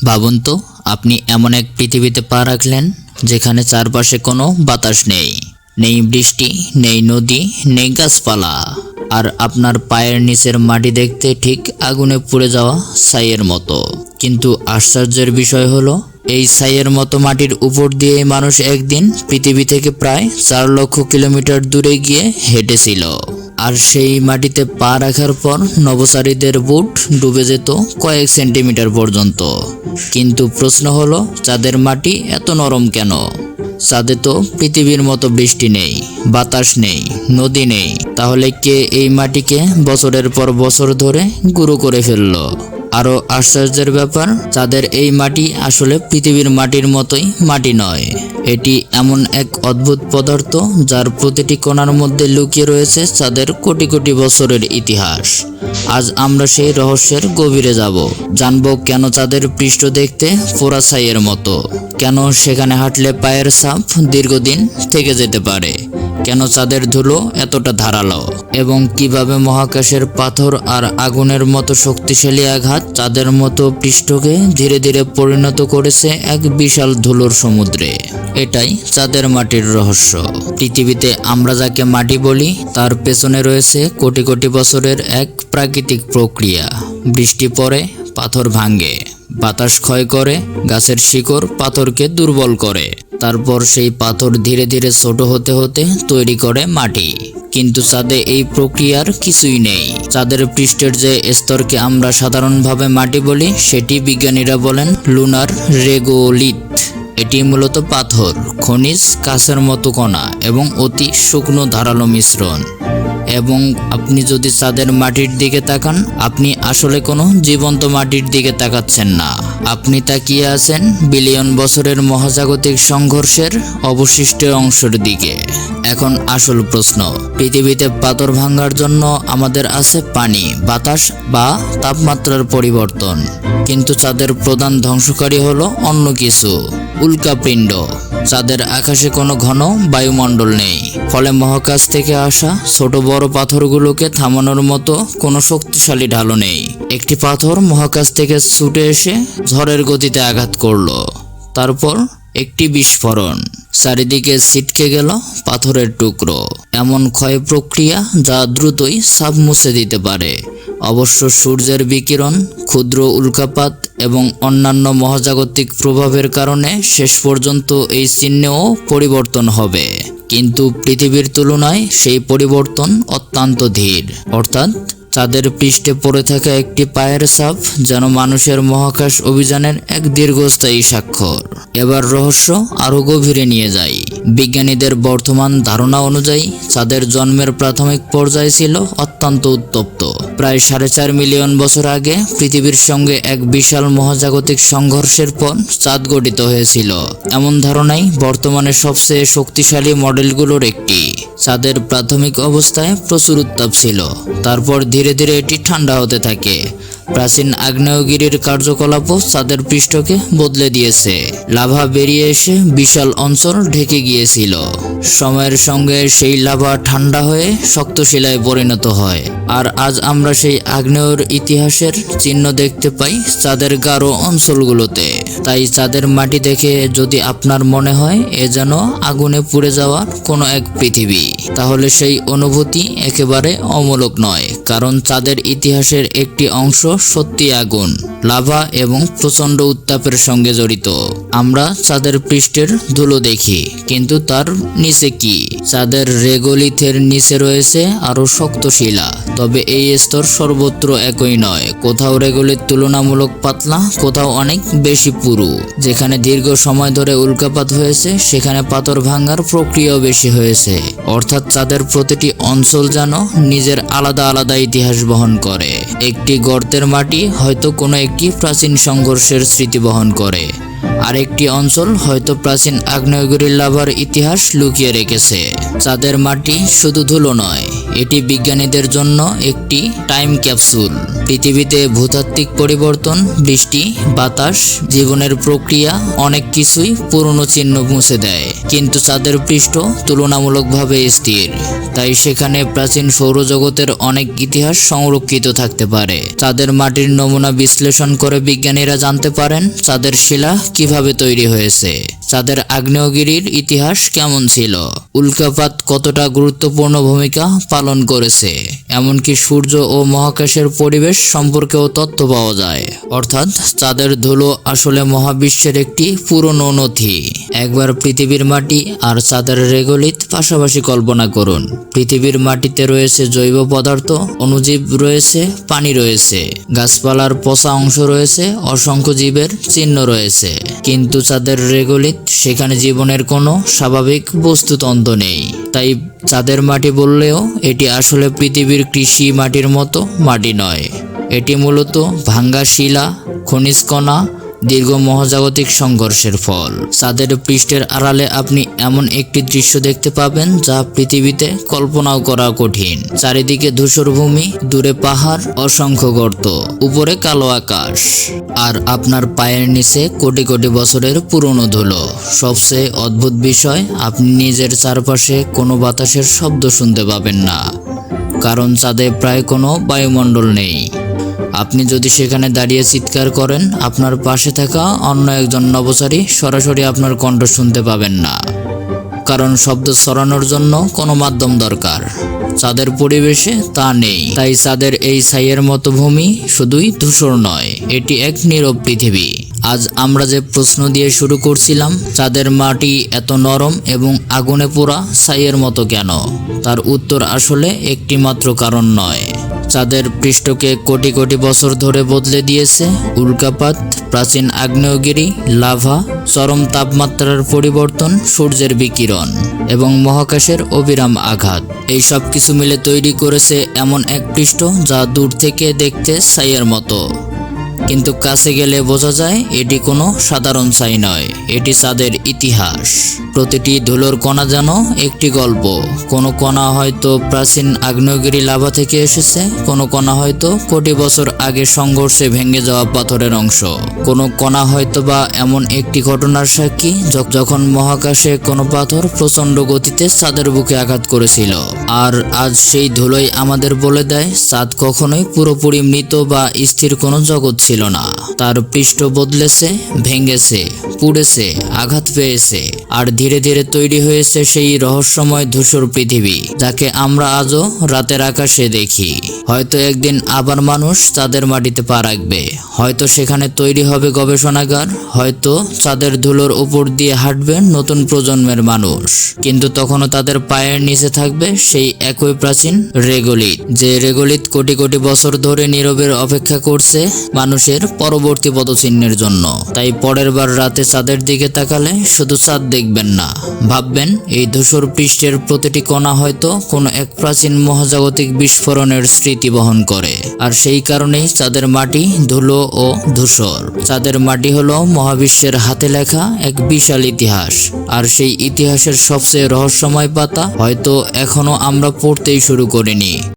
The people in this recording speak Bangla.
ভাবুন তো, আপনি এমন এক পৃথিবীতে পা রাখলেন যেখানে চারপাশে কোনো বাতাস নেই, নেই বৃষ্টি, নেই নদী, নেই গাছপালা, আর আপনার পায়ের নিচের মাটি দেখতে ঠিক আগুনে পুড়ে যাওয়া ছাইয়ের মতো। কিন্তু আশ্চর্যের বিষয় হলো, এই ছাইয়ের মতো মাটির উপর দিয়ে মানুষ একদিন পৃথিবী থেকে প্রায় 4 লক্ষ কিলোমিটার দূরে গিয়ে হেঁটেছিল। আর সেই মাটিতে পা রাখার পর নভোচারীদের বুট ডুবে যেত কয়েক সেন্টিমিটার পর্যন্ত। কিন্তু প্রশ্ন হলো, চাঁদের মাটি এত নরম কেন? চাঁদে তো পৃথিবীর মতো বৃষ্টি নেই, বাতাস নেই, নদী নেই। তাহলে কে এই মাটিকে বছরের পর বছর ধরে গুঁড়ো করে ফেললো? আরও আশ্চর্যের ব্যাপার, চাঁদের এই মাটি আসলে পৃথিবীর মাটির মতোই মাটি নয়। এটি এমন এক অদ্ভুত পদার্থ যার প্রতিটি কণার মধ্যে লুকিয়ে রয়েছে চাঁদের কোটি কোটি বছরের ইতিহাস। আজ আমরা সেই রহস্যের গভীরে যাব, জানবো কেন চাঁদের পৃষ্ঠ দেখতে পোড়া ছাইয়ের মতো, কেন সেখানে হাঁটলে পায়ের ছাপ দীর্ঘদিন থেকে যেতে পারে, কেন চাঁদের ধুলো এতটা ধারালো, এবং কিভাবে মহাকাশের পাথর আর আগুনের মতো শক্তিশালী আঘাত চাঁদের মতো পৃষ্ঠকে ধীরে ধীরে পরিণত করেছে এক বিশাল ধুলোর সমুদ্রে। এটাই চাঁদের মাটির রহস্য। পৃথিবীতে আমরা যাকে মাটি বলি, তার পেছনে রয়েছে কোটি কোটি বছরের এক প্রাকৃতিক প্রক্রিয়া। বৃষ্টি পড়ে, পাথর ভাঙে, বাতাস ক্ষয় করে, গাছের শিকড় পাথরকে দুর্বল করে, তারপর সেই পাথর ধীরে ধীরে ছোট হতে হতে তৈরি করে মাটি। কিন্তু চাঁদে এই প্রক্রিয়ার কিছুই নেই। চাঁদের পৃষ্ঠের যে স্তরকে আমরা সাধারণভাবে মাটি বলি, সেটি বিজ্ঞানীরা বলেন লুনার রেগোলিথ। এটি মূলত পাথর, খনিজ, কাঁচের মতো কণা এবং অতি শুকনো ধারালো মিশ্রণ। এবং আপনি যদি চাঁদের মাটির দিকে তাকান, আপনি আসলে কোনো জীবন্ত মাটির দিকে তাকাচ্ছেন না। আপনি তাকিয়ে আছেন বিলিয়ন বছরের মহাজাগতিক সংঘর্ষের অবশিষ্ট অংশের দিকে। এখন আসল প্রশ্ন, পৃথিবীতে পাথর ভাঙার জন্য আমাদের আছে পানি, বাতাস বা তাপমাত্রার পরিবর্তন। কিন্তু চাঁদের প্রধান ধ্বংসকারী হলো অন্য কিছু, উল্কাপিণ্ড। চাঁদের আকাশে কোনো ঘন বায়ুমণ্ডল নেই, ফলে মহাকাশ থেকে আসা ছোট বড় পাথরগুলোকে থামানোর মতো কোনো শক্তিশালী ঢালও নেই। একটি পাথর মহাকাশ থেকে ছুটে এসে ঝড়ের গতিতে আঘাত করলো, তারপর একটি বিস্ফোরণ, চারিদিকে ছিটকে গেল পাথরের টুকরো। এমন ক্ষয় প্রক্রিয়া যা দ্রুতই ছাপ মুছে দিতে পারে। অবশ্য সূর্যের বিকিরণ, ক্ষুদ্র উল্কাপাত এবং অন্যান্য মহাজাগতিক প্রভাবের কারণে শেষ পর্যন্ত এই চিহ্নেও পরিবর্তন হবে। কিন্তু পৃথিবীর তুলনায় সেই পরিবর্তন অত্যন্ত ধীর। অর্থাৎ চাঁদের পৃষ্ঠে পড়ে থাকা একটি পায়ের ছাপ যেন মানুষের মহাকাশ অভিযানের এক দীর্ঘস্থায়ী স্বাক্ষর। এবার রহস্য আরও গভীরে নিয়ে যাই। বিজ্ঞানীদের বর্তমান ধারণা অনুযায়ী চাঁদের জন্মের প্রাথমিক পর্যায় ছিল অত্যন্ত উত্তপ্ত। প্রায় 4.5 মিলিয়ন বছর আগে পৃথিবীর সঙ্গে এক বিশাল মহাজাগতিক সংঘর্ষের পর চাঁদ গঠিত হয়েছিল। এমন ধারণাই বর্তমানে সবচেয়ে শক্তিশালী মডেলগুলোর একটি। চাঁদের প্রাথমিক অবস্থায় প্রচুর উত্তাপ ছিল, তারপর ধীরে ধীরে এটি ঠান্ডা হতে থাকে। প্রাচীন আগ্নেয়গিরির কার্যকলাপও চাঁদের পৃষ্ঠকে বদলে দিয়েছে। লাভা বেরিয়ে এসে বিশাল অঞ্চল ঢেকে গিয়েছিল। সময়ের সঙ্গে সেই লাভা ঠান্ডা হয়ে শক্ত শিলায় পরিণত হয়। আর আজ আমরা সেই আগ্নেয়র ইতিহাসের চিহ্ন দেখতে পাই চাঁদের গাঢ় অঞ্চলগুলোতে। তাই চাঁদের মাটি দেখে যদি আপনার মনে হয় এ যেন আগুনে পুড়ে যাওয়ার কোনো এক পৃথিবী, তাহলে সেই অনুভূতি একেবারে অমূলক নয়। কারণ চাঁদের ইতিহাসের একটি অংশ সত্যি আগুন, লাভা এবং প্রচণ্ড উত্তাপের সঙ্গে জড়িত। আমরা চাঁদের পৃষ্ঠের ধুলো দেখি, কিন্তু তার নিচে কি? চাঁদের রেগোলিথের নিচে রয়েছে আরও শক্ত শিলা। তবে এই স্তর সর্বত্র একই নয়। কোথাও রেগোলিথ তুলনামূলক পাতলা, কোথাও অনেক বেশি পুরু। যেখানে দীর্ঘ সময় ধরে উল্কাপাত হয়েছে, সেখানে পাথর ভাঙার প্রক্রিয়াও বেশি হয়েছে। অর্থাৎ চাঁদের প্রতিটি অঞ্চল যেন নিজের আলাদা আলাদা ইতিহাস বহন করে। একটি গর্তের মাটি হয়তো কোনো একটি প্রাচীন সংঘর্ষের স্মৃতি বহন করে, আরেকটি অঞ্চল হয়তো প্রাচীন আগ্নেয়গিরির লাভার ইতিহাস লুকিয়ে রেখেছে। চাঁদের মাটি শুধু ধুলো নয়, এটি বিজ্ঞানীদের জন্য একটি টাইম ক্যাপসুল। পৃথিবীতে ভূতাত্ত্বিক পরিবর্তন, বৃষ্টি, বাতাস, জীবনের প্রক্রিয়া অনেক কিছুই পুরনো চিহ্ন মুছে দেয়, কিন্তু চাঁদের পৃষ্ঠ তুলনামূলকভাবে স্থির। তাই সেখানে প্রাচীন সৌরজগতের অনেক ইতিহাস সংরক্ষিত থাকতে পারে। চাঁদের মাটির নমুনা বিশ্লেষণ করে বিজ্ঞানীরা জানতে পারেন চাঁদের শিলা কিভাবে তৈরি হয়েছে, চাঁদের আগ্নেয়গিরির ইতিহাস কেমন ছিল, উল্কাপাত কতটা গুরুত্বপূর্ণ ভূমিকা পালন করেছে, এমনকি সূর্য ও মহাকাশের পরিবেশ সম্পর্কেও তথ্য পাওয়া যায়। অর্থাৎ চাঁদের ধুলো আসলে মহাবিশ্বের একটি পুরনো নথি। একবার পৃথিবীর মাটি আর চাঁদের রেগোলিথ পাশাপাশি কল্পনা করুন। পৃথিবীর মাটিতে রয়েছে জৈব পদার্থ, অণুজীব রয়েছে, পানি রয়েছে, গাছপালার পচা অংশ রয়েছে, অসংখ্য জীবের চিহ্ন রয়েছে। কিন্তু চাঁদের রেগোলিথ, সেখানে জীবনের কোনো স্বাভাবিক বস্তুতন্ত্র নেই। তাই চাঁদের মাটি বললেও এটি আসলে পৃথিবীর কৃষি মাটির মতো মাটি নয়। এটি মূলত ভাঙ্গা শিলা, খনিজ কণা, দীর্ঘ মহাজাগতিক সংঘর্ষের ফল। চাঁদের পৃষ্ঠের আড়ালে আপনি এমন একটি দৃশ্য দেখতে পাবেন যা পৃথিবীতে কল্পনাও করা কঠিন। চারিদিকে ধূসর ভূমি, দূরে পাহাড়, অসংখ্য গর্ত, উপরে কালো আকাশ, আর আপনার পায়ের নিচে কোটি কোটি বছরের পুরনো ধুলো। সবচেয়ে অদ্ভুত বিষয়, আপনি নিজের চারপাশে কোনো বাতাসের শব্দ শুনতে পাবেন না, কারণ চাঁদে প্রায় কোনো বায়ুমণ্ডল নেই। আপনি যদি সেখানে দাঁড়িয়ে চিৎকার করেন, আপনার পাশে থাকা অন্য একজন নভোচারী সরাসরি আপনার কণ্ঠ শুনতে পাবেন না, কারণ শব্দ ছড়ানোর জন্য কোনো মাধ্যম দরকার। চাঁদের পরিবেশে তা নেই। তাই চাঁদের এই ছাইয়ের মতো ভূমি শুধুই ধূসর নয়, এটি এক নীরব পৃথিবী। আজ আমরা যে প্রশ্ন দিয়ে শুরু করছিলাম, চাঁদের মাটি এত নরম এবং আগুনে পোড়া ছাইয়ের মতো কেন, তার উত্তর আসলে একটি মাত্র কারণ নয়। চাঁদের পৃষ্ঠকে কোটি কোটি বছর ধরে বদলে দিয়েছে উল্কাপাত, প্রাচীন আগ্নেয়গিরি, লাভা, চরম তাপমাত্রার পরিবর্তন, সূর্যের বিকিরণ এবং মহাকাশের অবিরাম আঘাত। এই সব কিছু মিলে তৈরি করেছে এমন এক পৃষ্ঠ যা দূর থেকে দেখতে ছাইয়ের মতো, কিন্তু কাছে গেলে বোঝা যায় এটি কোনো সাধারণ ছাই নয়, এটি চাঁদের ইতিহাস। প্রতিটি ধুলোর কণা যেন একটি গল্প। কোনো কণা হয়তো প্রাচীন আগ্নেয়গিরি লাভা থেকে এসেছে, কোনো কণা হয়তো কোটি বছর আগে সংঘর্ষে ভেঙে যাওয়া পাথরের অংশ, কোনো কণা হয়তো বা এমন একটি ঘটনার সাক্ষী যখন মহাকাশে কোনো পাথর প্রচণ্ড গতিতে চাঁদের বুকে আঘাত করেছিল। আর আজ সেই ধুলোই আমাদের বলে দেয় চাঁদ কখনোই পুরোপুরি মৃত বা স্থির কোনো জগৎ ছিল না। তার পৃষ্ঠ বদলেছে, ভেঙেছে, পুড়েছে, আঘাত পেয়েছে, আর ধীরে ধীরে তৈরি হয়েছে সেই রহস্যময় ধূসর পৃথিবী যাকে আমরা আজও রাতের আকাশে দেখি। হয়তো একদিন আবার মানুষ চাঁদের মাটিতে পা রাখবে, হয়তো সেখানে তৈরি হবে গবেষণাগার, হয়তো চাঁদের ধুলোর উপর দিয়ে হাঁটবে নতুন প্রজন্মের মানুষ, কিন্তু তখনও তাদের পায়ের নিচে থাকবে সেই একই প্রাচীন রেগোলিথ, যে রেগোলিথ কোটি কোটি বছর ধরে নীরবের অপেক্ষা করছে মানুষের পরবর্তী পদচিহ্নের জন্য। তাই পরের বার রাতে চাঁদের দিকে তাকালে শুধু চাঁদ দেখবেন না, ভাববেন এই ধূসর পৃষ্ঠের প্রতিটি কণা হয়তো কোনো এক প্রাচীন মহাজাগতিক বিস্ফোরণের স্মৃতি বহন করে। আর সেই কারণেই চাঁদের মাটি ধুলো ও ধূসর। চাঁদের মাটি হলো মহাবিশ্বের হাতে লেখা এক বিশাল ইতিহাস, আর সেই ইতিহাসের সবচেয়ে রহস্যময় পাতা হয়তো এখনো আমরা পড়তেই শুরু করিনি।